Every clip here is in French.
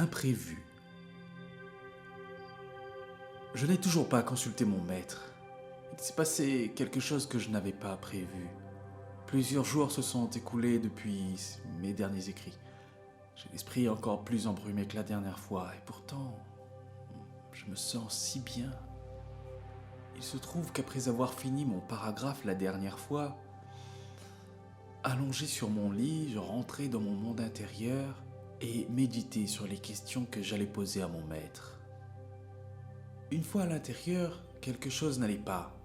imprévu. Je n'ai toujours pas consulté mon maître. Il s'est passé quelque chose que je n'avais pas prévu. Plusieurs jours se sont écoulés depuis mes derniers écrits. J'ai l'esprit encore plus embrumé que la dernière fois, et pourtant, je me sens si bien. Il se trouve qu'après avoir fini mon paragraphe la dernière fois, allongé sur mon lit, je rentrais dans mon monde intérieur et méditais sur les questions que j'allais poser à mon maître. Une fois à l'intérieur, quelque chose n'allait pas.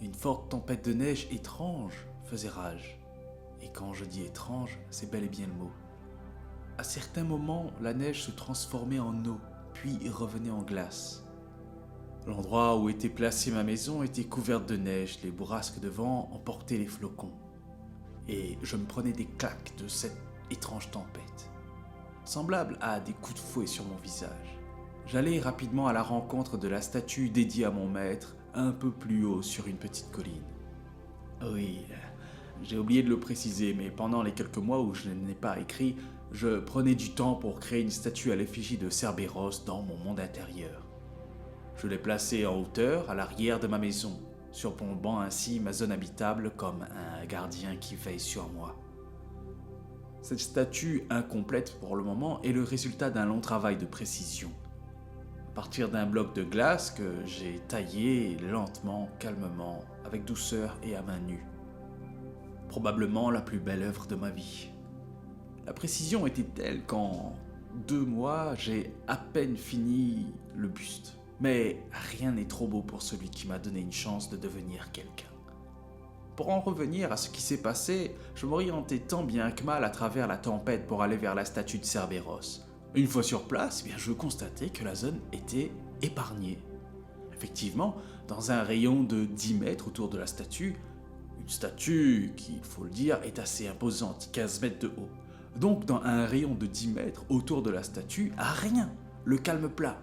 Une forte tempête de neige étrange faisait rage. Et quand je dis étrange, c'est bel et bien le mot. À certains moments, la neige se transformait en eau, puis revenait en glace. L'endroit où était placée ma maison était couvert de neige, les bourrasques de vent emportaient les flocons. Et je me prenais des claques de cette étrange tempête, semblable à des coups de fouet sur mon visage. J'allais rapidement à la rencontre de la statue dédiée à mon maître, un peu plus haut sur une petite colline. Oui, j'ai oublié de le préciser, mais pendant les quelques mois où je n'ai pas écrit, je prenais du temps pour créer une statue à l'effigie de Cerberus dans mon monde intérieur. Je l'ai placée en hauteur, à l'arrière de ma maison, surplombant ainsi ma zone habitable comme un gardien qui veille sur moi. Cette statue, incomplète pour le moment, est le résultat d'un long travail de précision. À partir d'un bloc de glace que j'ai taillé lentement, calmement, avec douceur et à main nue. Probablement la plus belle œuvre de ma vie. La précision était telle qu'en 2 mois, j'ai à peine fini le buste. Mais rien n'est trop beau pour celui qui m'a donné une chance de devenir quelqu'un. Pour en revenir à ce qui s'est passé, je m'orientais tant bien que mal à travers la tempête pour aller vers la statue de Cerberus. Une fois sur place, je constatais que la zone était épargnée. Effectivement, dans un rayon de 10 mètres autour de la statue, une statue qui, il faut le dire, est assez imposante, 15 mètres de haut. Donc dans un rayon de 10 mètres autour de la statue, rien, le calme plat.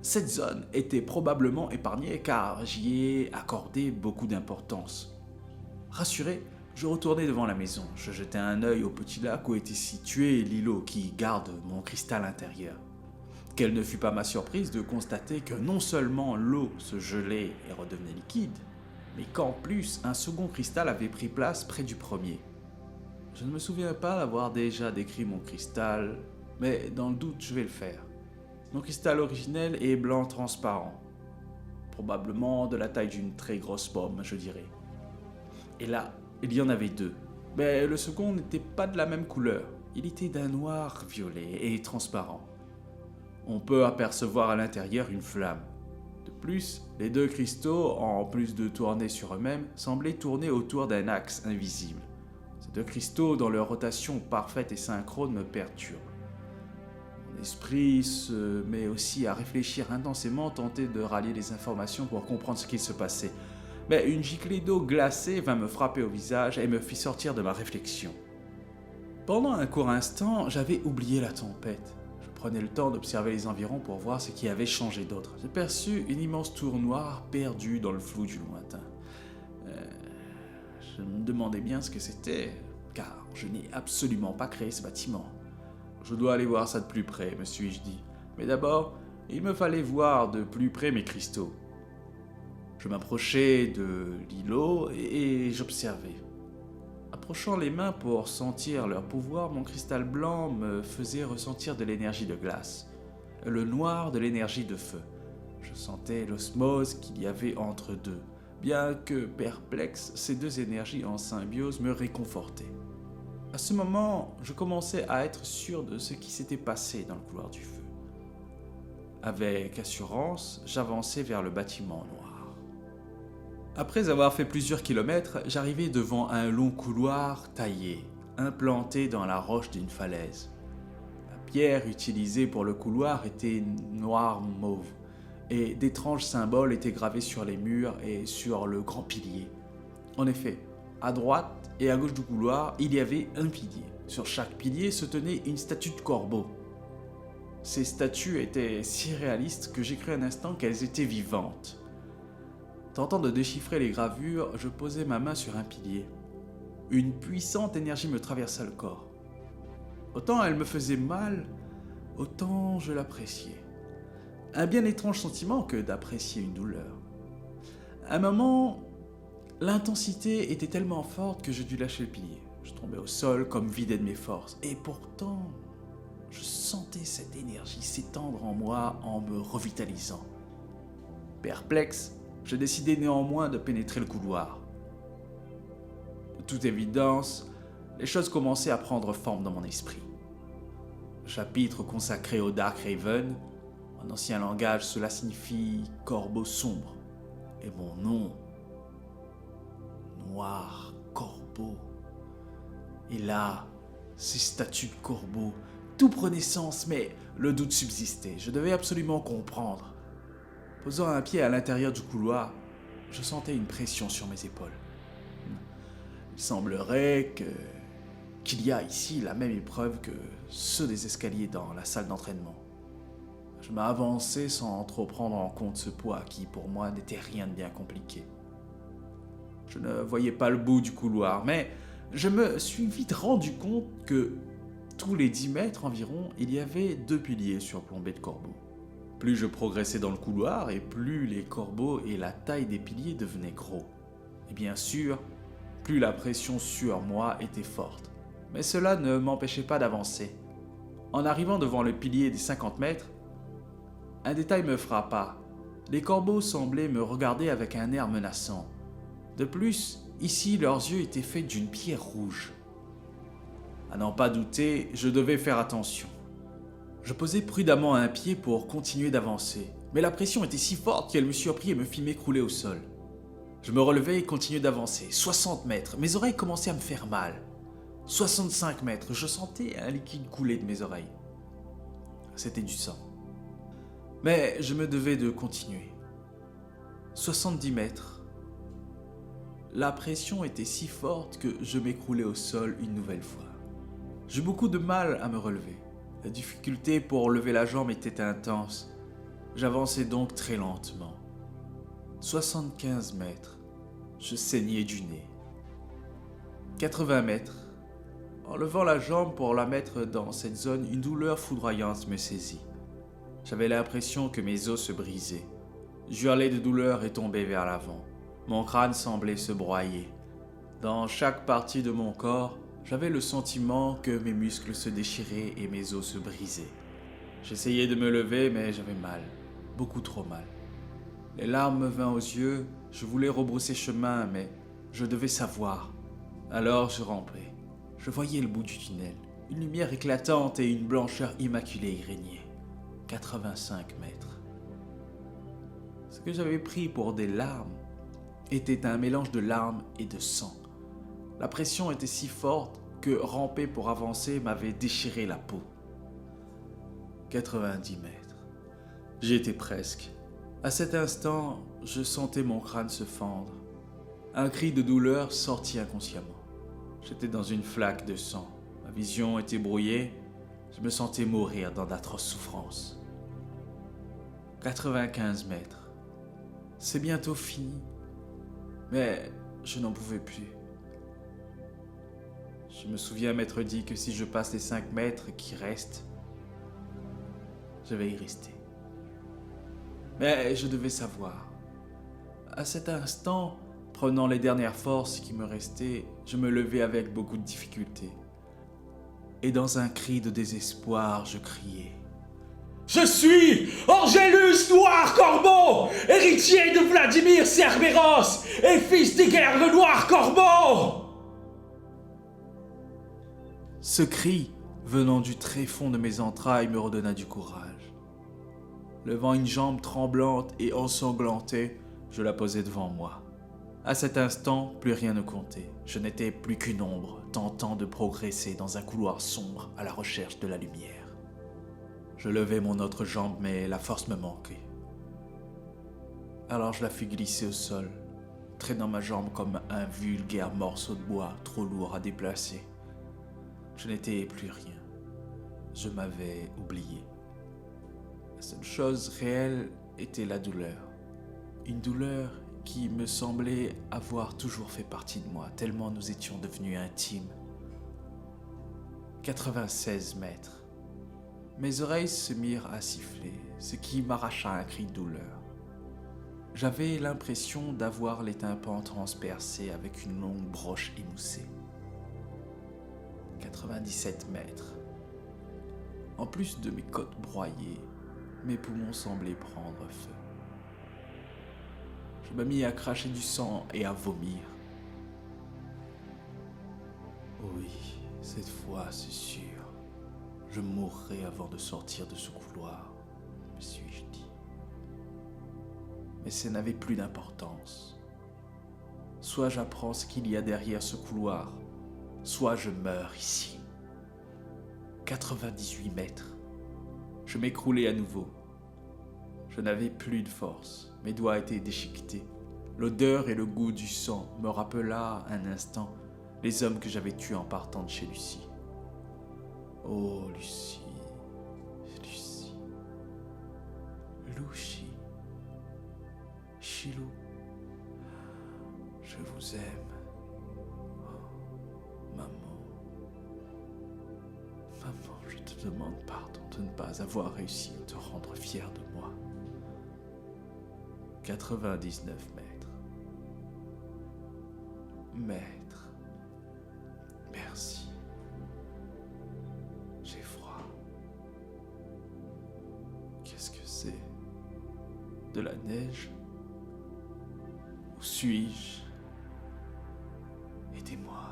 Cette zone était probablement épargnée car j'y ai accordé beaucoup d'importance. Rassuré, je retournai devant la maison. Je jetai un œil au petit lac où était situé l'îlot qui garde mon cristal intérieur. Quelle ne fut pas ma surprise de constater que non seulement l'eau se gelait et redevenait liquide, mais qu'en plus un second cristal avait pris place près du premier. Je ne me souviens pas d'avoir déjà décrit mon cristal, mais dans le doute je vais le faire. Mon cristal originel est blanc transparent, probablement de la taille d'une très grosse pomme, je dirais. Et là, il y en avait 2, mais le second n'était pas de la même couleur, il était d'un noir violet et transparent. On peut apercevoir à l'intérieur une flamme. De plus, les 2 cristaux, en plus de tourner sur eux-mêmes, semblaient tourner autour d'un axe invisible. Ces 2 cristaux, dans leur rotation parfaite et synchrone, me perturbent. Mon esprit se met aussi à réfléchir intensément, tenter de rallier les informations pour comprendre ce qu'il se passait. Mais une giclée d'eau glacée vint me frapper au visage et me fit sortir de ma réflexion. Pendant un court instant, j'avais oublié la tempête. Je prenais le temps d'observer les environs pour voir ce qui avait changé d'autre. J'ai perçu une immense tour noire perdue dans le flou du lointain. Je me demandais bien ce que c'était, car je n'ai absolument pas créé ce bâtiment. Je dois aller voir ça de plus près, me suis-je dit. Mais d'abord, il me fallait voir de plus près mes cristaux. Je m'approchai de l'îlot et j'observais. Approchant les mains pour sentir leur pouvoir, mon cristal blanc me faisait ressentir de l'énergie de glace, le noir de l'énergie de feu. Je sentais l'osmose qu'il y avait entre deux. Bien que perplexe, ces 2 énergies en symbiose me réconfortaient. À ce moment, je commençais à être sûr de ce qui s'était passé dans le couloir du feu. Avec assurance, j'avançais vers le bâtiment noir. Après avoir fait plusieurs kilomètres, j'arrivai devant un long couloir taillé, implanté dans la roche d'une falaise. La pierre utilisée pour le couloir était noire mauve, et d'étranges symboles étaient gravés sur les murs et sur le grand pilier. En effet, à droite et à gauche du couloir, il y avait un pilier. Sur chaque pilier se tenait une statue de corbeau. Ces statues étaient si réalistes que j'ai cru un instant qu'elles étaient vivantes. Tentant de déchiffrer les gravures, je posai ma main sur un pilier. Une puissante énergie me traversa le corps. Autant elle me faisait mal, autant je l'appréciais. Un bien étrange sentiment que d'apprécier une douleur. À un moment, l'intensité était tellement forte que je dus lâcher le pilier. Je tombais au sol comme vidé de mes forces. Et pourtant, je sentais cette énergie s'étendre en moi en me revitalisant. Perplexe, je décidai néanmoins de pénétrer le couloir. De toute évidence, les choses commençaient à prendre forme dans mon esprit. Chapitre consacré au Dark Raven, en ancien langage cela signifie corbeau sombre. Et mon nom, Noir Corbeau. Et là, ces statues de corbeaux, tout prenait sens, mais le doute subsistait. Je devais absolument comprendre. Posant un pied à l'intérieur du couloir, je sentais une pression sur mes épaules. Il semblerait qu'il y a ici la même épreuve que ceux des escaliers dans la salle d'entraînement. Je m'avançais sans trop prendre en compte ce poids qui, pour moi, n'était rien de bien compliqué. Je ne voyais pas le bout du couloir, mais je me suis vite rendu compte que tous les 10 mètres environ, il y avait 2 piliers surplombés de corbeaux. Plus je progressais dans le couloir et plus les corbeaux et la taille des piliers devenaient gros. Et bien sûr, plus la pression sur moi était forte. Mais cela ne m'empêchait pas d'avancer. En arrivant devant le pilier des 50 mètres, un détail me frappa. Les corbeaux semblaient me regarder avec un air menaçant. De plus, ici, leurs yeux étaient faits d'une pierre rouge. À n'en pas douter, je devais faire attention. Je posai prudemment un pied pour continuer d'avancer, mais la pression était si forte qu'elle me surprit et me fit m'écrouler au sol. Je me relevai et continuai d'avancer. 60 mètres, mes oreilles commençaient à me faire mal. 65 mètres, je sentais un liquide couler de mes oreilles. C'était du sang. Mais je me devais de continuer. 70 mètres. La pression était si forte que je m'écroulai au sol une nouvelle fois. J'eus beaucoup de mal à me relever. La difficulté pour lever la jambe était intense. J'avançais donc très lentement. 75 mètres. Je saignais du nez. 80 mètres. En levant la jambe pour la mettre dans cette zone, une douleur foudroyante me saisit. J'avais l'impression que mes os se brisaient. J'hurlais de douleur et tombais vers l'avant. Mon crâne semblait se broyer. Dans chaque partie de mon corps, j'avais le sentiment que mes muscles se déchiraient et mes os se brisaient. J'essayais de me lever, mais j'avais mal. Beaucoup trop mal. Les larmes me vinrent aux yeux, je voulais rebrousser chemin, mais je devais savoir. Alors je rampais. Je voyais le bout du tunnel. Une lumière éclatante et une blancheur immaculée y régnaient. 85 mètres. Ce que j'avais pris pour des larmes était un mélange de larmes et de sang. La pression était si forte que ramper pour avancer m'avait déchiré la peau. 90 mètres. J'y étais presque. À cet instant, je sentais mon crâne se fendre. Un cri de douleur sortit inconsciemment. J'étais dans une flaque de sang. Ma vision était brouillée. Je me sentais mourir dans d'atroces souffrances. 95 mètres. C'est bientôt fini. Mais je n'en pouvais plus. Je me souviens m'être dit que si je passe les 5 mètres qui restent, je vais y rester. Mais je devais savoir. À cet instant, prenant les dernières forces qui me restaient, je me levai avec beaucoup de difficulté. Et dans un cri de désespoir, je criai. Je suis Angélus Noir Corbeau, héritier de Vladimir Cerberus et fils d'Iger le Noir Corbeau! Ce cri, venant du tréfonds de mes entrailles, me redonna du courage. Levant une jambe tremblante et ensanglantée, je la posai devant moi. À cet instant, plus rien ne comptait. Je n'étais plus qu'une ombre, tentant de progresser dans un couloir sombre à la recherche de la lumière. Je levai mon autre jambe, mais la force me manquait. Alors je la fis glisser au sol, traînant ma jambe comme un vulgaire morceau de bois trop lourd à déplacer. Je n'étais plus rien. Je m'avais oublié. La seule chose réelle était la douleur. Une douleur qui me semblait avoir toujours fait partie de moi, tellement nous étions devenus intimes. 96 mètres. Mes oreilles se mirent à siffler, ce qui m'arracha un cri de douleur. J'avais l'impression d'avoir les tympans transpercés avec une longue broche émoussée. 97 mètres. En plus de mes côtes broyées, mes poumons semblaient prendre feu. Je me mis à cracher du sang et à vomir. Oui, cette fois, c'est sûr. Je mourrai avant de sortir de ce couloir, me suis-je dit. Mais ça n'avait plus d'importance. Soit j'apprends ce qu'il y a derrière ce couloir, soit je meurs ici. 98 mètres. Je m'écroulais à nouveau. Je n'avais plus de force. Mes doigts étaient déchiquetés. L'odeur et le goût du sang me rappela un instant les hommes que j'avais tués en partant de chez Lucie. Oh, Lucie, Lucie, Louchi, Chilou, je vous aime. Oh, maman, je te demande pardon de ne pas avoir réussi à te rendre fier de moi. 99 mètres. Maître, merci. J'ai froid. Qu'est-ce que c'est? De la neige? Où suis-je? Aidez-moi.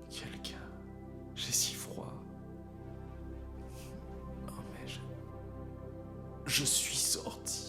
Quelqu'un. J'ai si froid. Oh mais je suis sorti.